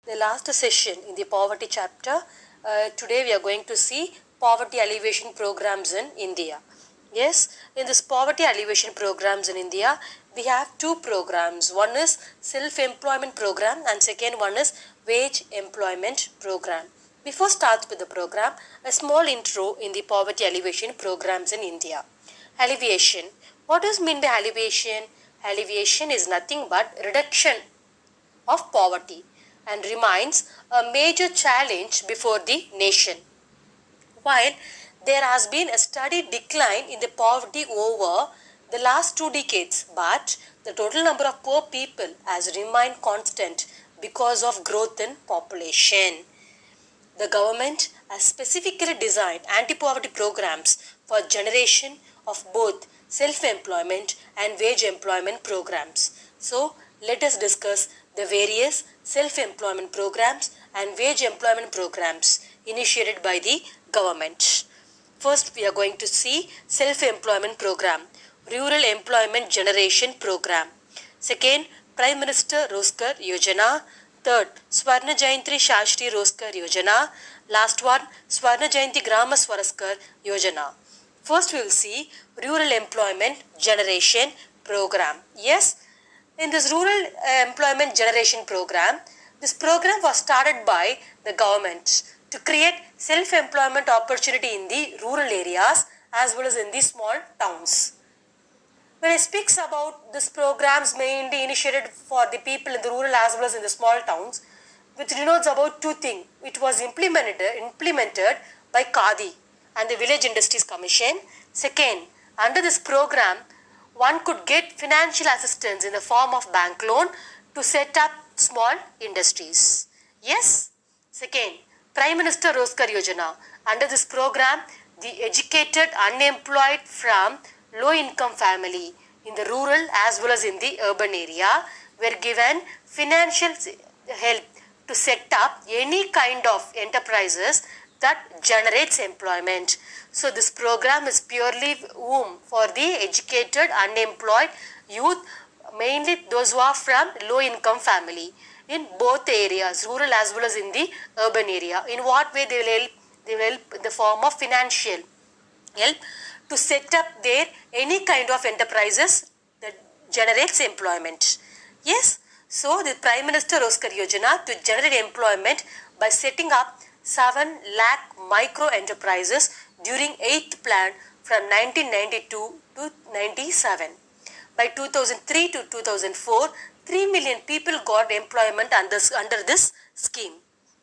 The last session in the poverty chapter, today we are going to see poverty alleviation programs in India. Yes, in this poverty alleviation programs in India, we have two programs. One is self-employment program and second one is wage employment program. Before start with the program, a small intro in the poverty alleviation programs in India. Alleviation. What does mean by alleviation? Alleviation is nothing but reduction of poverty and remains a major challenge before the nation. While there has been a steady decline in the poverty over the last 2 decades, but the total number of poor people has remained constant because of growth in population. The government has specifically designed anti-poverty programs for generation of both self-employment and wage employment programs. So, let us discuss the various self-employment programs and wage employment programs initiated by the government. First, we are going to see self-employment program, rural employment generation program. Second, Prime Minister Rozgar Yojana. Third, Swarna Jayanti Shashri Rozgar Yojana. Last one, Swarna Jayanti Grama Swaroskar Yojana. First, we will see rural employment generation program. Yes, in this rural employment generation program, this program was started by the government to create self-employment opportunity in the rural areas as well as in the small towns. When I speaks about this programs mainly initiated for the people in the rural as well as in the small towns, which denotes about two things. It was implemented by Khadi and the Village Industries Commission. Second, under this program, one could get financial assistance in the form of bank loan to set up small industries. Yes. Second, Prime Minister Rozgar Yojana. Under this program, the educated unemployed from low income family in the rural as well as in the urban area were given financial help to set up any kind of enterprises that generates employment. So this program is purely for the educated unemployed youth, mainly those who are from low income family in both areas, rural as well as in the urban area. In what way they will help? They will help in the form of financial help to set up their any kind of enterprises that generates employment. Yes, so the Prime Minister Rozgar Yojana to generate employment by setting up 7 lakh micro enterprises during 8th plan from 1992 to 97. By 2003 to 2004, 3 million people got employment under this scheme.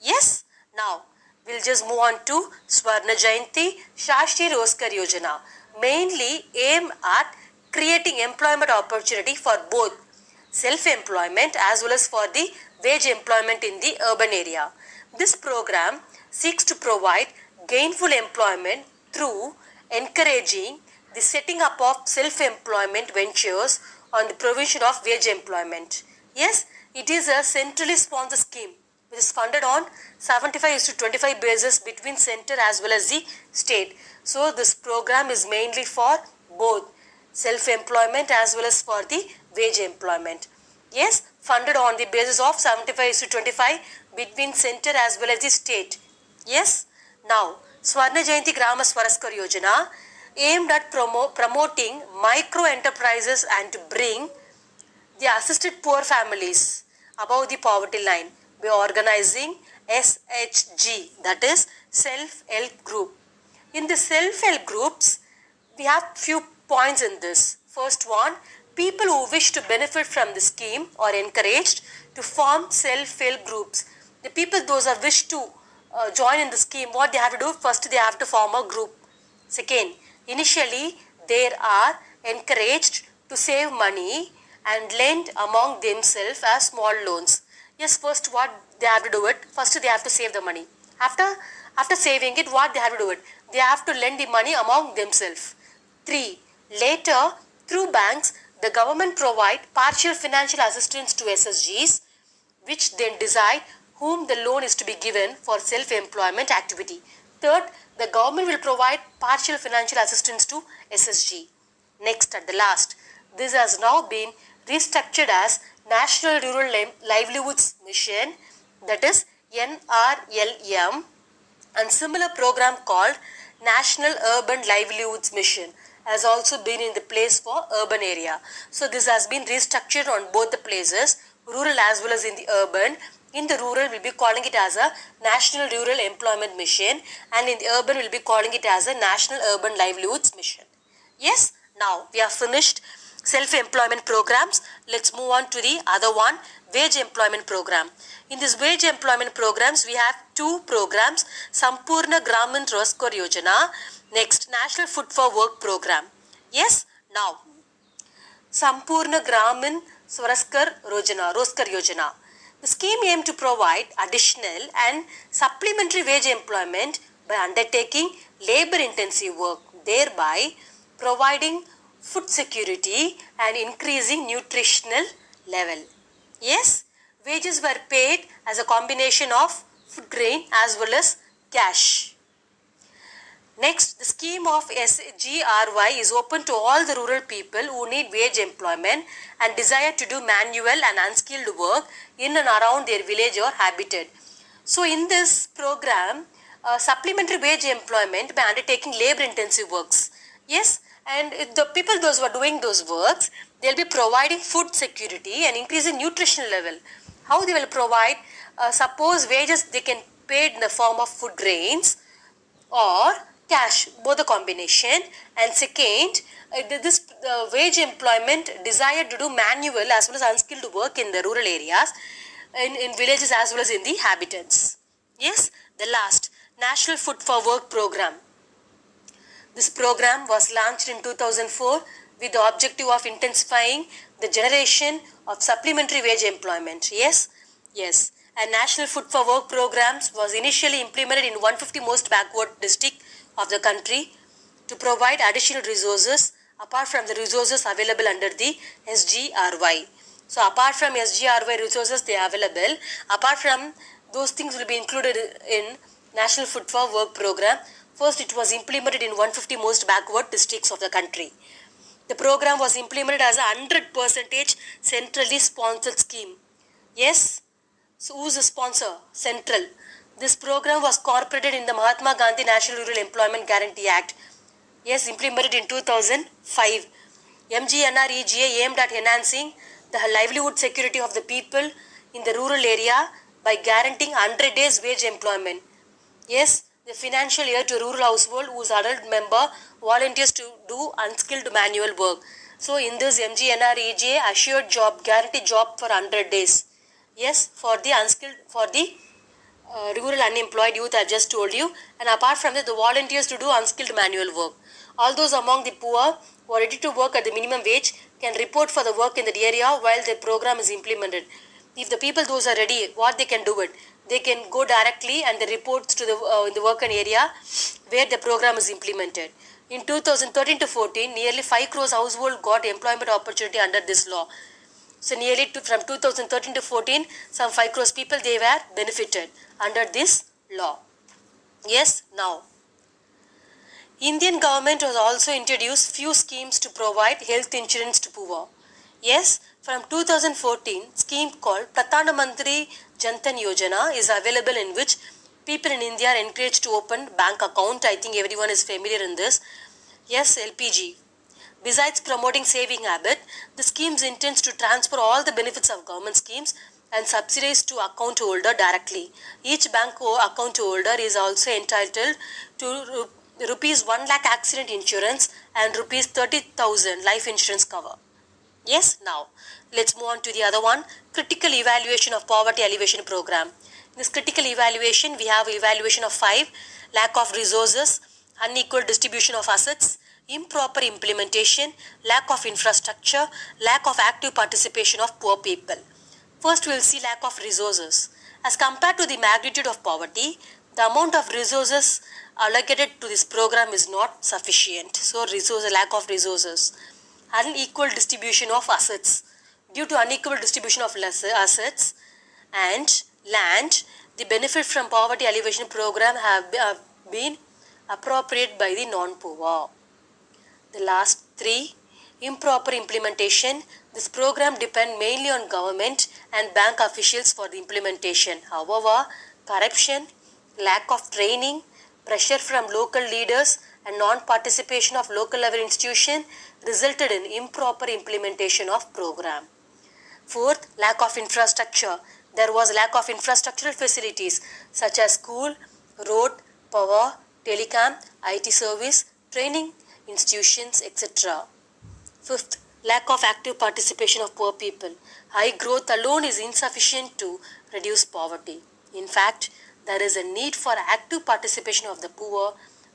Yes, now we'll just move on to Swarna Jayanti Shashri Rozgar Yojana, mainly aim at creating employment opportunity for both self-employment as well as for the wage employment in the urban area. This program seeks to provide gainful employment through encouraging the setting up of self-employment ventures on the provision of wage employment. Yes, it is a centrally sponsored scheme which is funded on 75:25 basis between center as well as the state. So this program is mainly for both self-employment as well as for the wage employment. Yes, funded on the basis of 75:25 between center as well as the state. Yes, now Swarna Jayanti Grama Swaroskar Yojana aimed at promoting micro enterprises and to bring the assisted poor families above the poverty line by organizing SHG, that is self-help group. In the self-help groups, we have few points in this. First one, people who wish to benefit from the scheme are encouraged to form self-help groups. The people those who wish to join in the scheme, what they have to do? First, they have to form a group. Second, initially they are encouraged to save money and lend among themselves as small loans. Yes, first what they have to do it? First they have to save the money. After saving it, what they have to do it? They have to lend the money among themselves. 3. Later, through banks, the government provide partial financial assistance to SSGs, which then decide whom the loan is to be given for self-employment activity. Third, the government will provide partial financial assistance to SSG. Next, at the last, this has now been restructured as National Rural Livelihoods Mission, that is NRLM, and similar program called National Urban Livelihoods Mission has also been in the place for urban area. So this has been restructured on both the places, rural as well as in the urban. In the rural, we'll be calling it as a National Rural Employment Mission, and in the urban, we'll be calling it as a National Urban Livelihoods Mission. Yes, now we have finished self-employment programs. Let's move on to the other one, wage employment program. In this wage employment programs, we have two programs, Sampurna Gramin Roskar Yojana, next National Food for Work program. Yes, now Sampurna Gramin Roskar Yojana. The scheme aimed to provide additional and supplementary wage employment by undertaking labor-intensive work, thereby providing food security and increasing nutritional level. Yes, wages were paid as a combination of food grain as well as cash. Next, the scheme of SGRY is open to all the rural people who need wage employment and desire to do manual and unskilled work in and around their village or habitat. So in this program, supplementary wage employment by undertaking labor intensive works. Yes, and the people those who are doing those works, they'll be providing food security and increasing nutritional level. How they will provide? Suppose wages they can pay in the form of food grains or cash, both the combination. And second, this wage employment desired to do manual as well as unskilled work in the rural areas, in villages as well as in the habitants. Yes, the last, National Food for Work program. This program was launched in 2004 with the objective of intensifying the generation of supplementary wage employment. Yes, yes. And National Food for Work programs was initially implemented in 150 most backward districts of the country to provide additional resources apart from the resources available under the SGRY. So apart from SGRY resources they are available, apart from those things will be included in National Food for Work program. First, it was implemented in 150 most backward districts of the country. The program was implemented as a 100% centrally sponsored scheme. Yes. So who's the sponsor? Central. This program was incorporated in the Mahatma Gandhi National Rural Employment Guarantee Act. Yes, implemented in 2005. MGNREGA aimed at enhancing the livelihood security of the people in the rural area by guaranteeing 100 days wage employment. Yes, the financial year to rural household whose adult member volunteers to do unskilled manual work. So in this MGNREGA assured job, guaranteed job for 100 days. Yes, for the unskilled, for the rural unemployed youth I just told you, and apart from that the volunteers to do unskilled manual work. All those among the poor who are ready to work at the minimum wage can report for the work in that area while the program is implemented. If the people those are ready, what they can do it? They can go directly and they report to in the work area where the program is implemented. In 2013 to 14, nearly 5 crores households got employment opportunity under this law. So nearly from 2013 to 14, some 5 crores people they were benefited under this law. Yes, now Indian government has also introduced few schemes to provide health insurance to poor. Yes, from 2014, scheme called Pradhan Mantri Jan Dhan Yojana is available, in which people in India are encouraged to open bank account. I think everyone is familiar in this. Yes, LPG. Besides promoting saving habit, the schemes intends to transfer all the benefits of government schemes and subsidies to account holder directly. Each bank account holder is also entitled to rupees 1 lakh accident insurance and rupees 30,000 life insurance cover. Yes, now let's move on to the other one, critical evaluation of poverty alleviation program. In this critical evaluation, we have evaluation of 5, lack of resources, unequal distribution of assets, improper implementation, lack of infrastructure, lack of active participation of poor people. First, we will see lack of resources. As compared to the magnitude of poverty, the amount of resources allocated to this program is not sufficient. So, lack of resources. Unequal distribution of assets. Due to unequal distribution of assets and land, the benefit from poverty alleviation program have been appropriated by the non-poor. The last 3, improper implementation. This program depends mainly on government and bank officials for the implementation. However, corruption, lack of training, pressure from local leaders and non-participation of local level institution resulted in improper implementation of program. Fourth, lack of infrastructure. There was lack of infrastructural facilities such as school, road, power, telecom, IT service, training institutions, etc. Fifth, lack of active participation of poor people. High growth alone is insufficient to reduce poverty. In fact, there is a need for active participation of the poor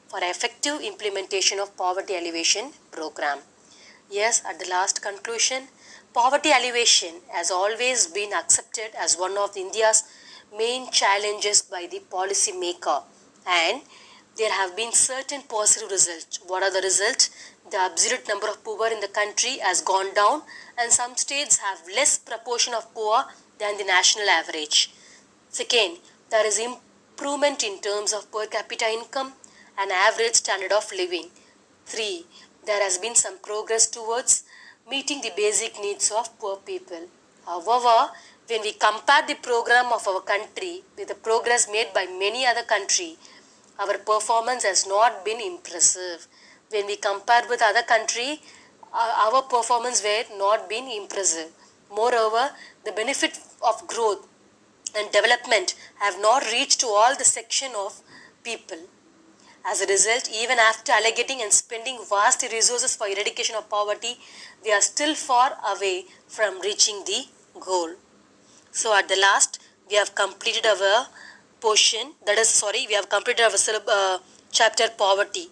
for effective implementation of poverty alleviation program. Yes, at the last conclusion, poverty alleviation has always been accepted as one of India's main challenges by the policy maker, and there have been certain positive results. What are the results? The absolute number of poor in the country has gone down, and some states have less proportion of poor than the national average. Second, there is improvement in terms of per capita income and average standard of living. 3. There has been some progress towards meeting the basic needs of poor people. However, when we compare the program of our country with the progress made by many other countries, our performance has not been impressive. When we compare with other countries, our performance were not been impressive. Moreover, the benefit of growth and development have not reached to all the section of people. As a result, even after allocating and spending vast resources for eradication of poverty, we are still far away from reaching the goal. So at the last, we have completed our portion, we have completed our chapter poverty.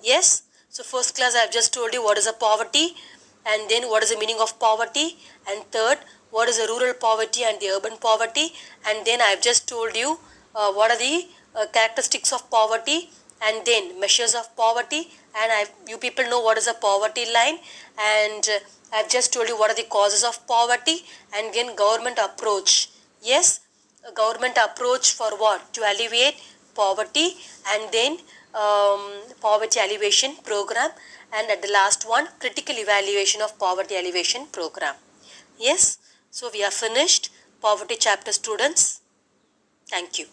Yes, so first class I have just told you what is a poverty, and then what is the meaning of poverty, and third, what is the rural poverty and the urban poverty, and then I have just told you what are the characteristics of poverty, and then measures of poverty, and you people know what is a poverty line, and I have just told you what are the causes of poverty, and then government approach. Yes, a government approach for what? To alleviate poverty, and then poverty alleviation program, and at the last one, critical evaluation of poverty alleviation program. Yes, so we are finished poverty chapter, students. Thank you.